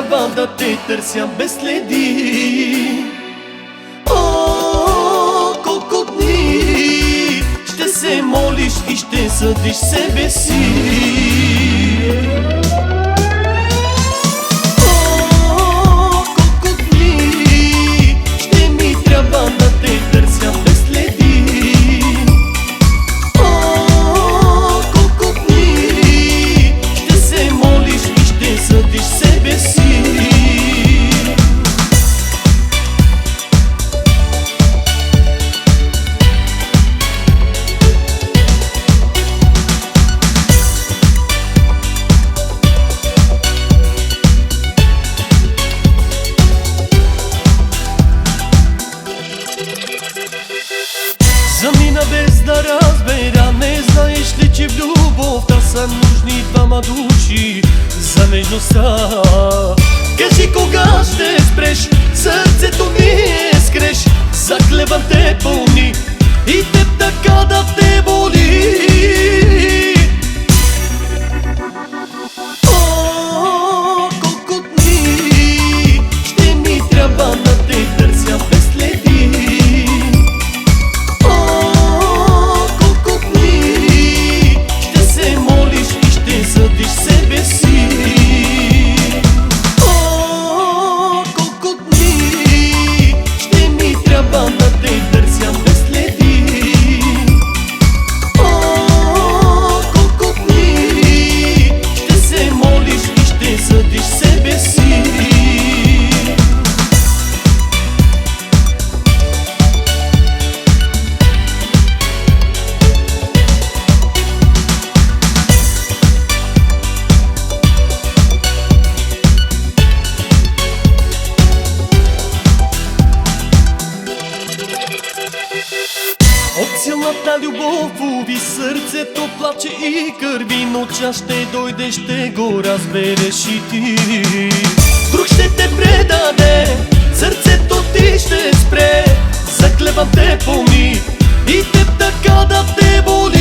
трябва да те търся без следи. О, колко дни ще се молиш и ще съдиш себе си. О, колко дни ще ми трябва да те търся без следи. О, колко дни ще се молиш и ще съдиш себе си. Замина без да разбера, не знаеш ли, че в любовта са нужни двама души за нежността. Кажи кога ще спреш, сърцето ми е скреш, заклевам те помни и теб така да те боли. О, колко дни ще ми трябва да те търся без следи. Съдиш себе си. О, колко дни ще ми трябва да те търся без следи. О, колко дни ще се молиш и ще съдиш себе си. От силната любов уви сърцето плаче и кърви, но час ще дойде, ще го разбереш и ти. Друг ще те предаде, сърцето ти ще спре, заклевам те помни и теб така да те боли.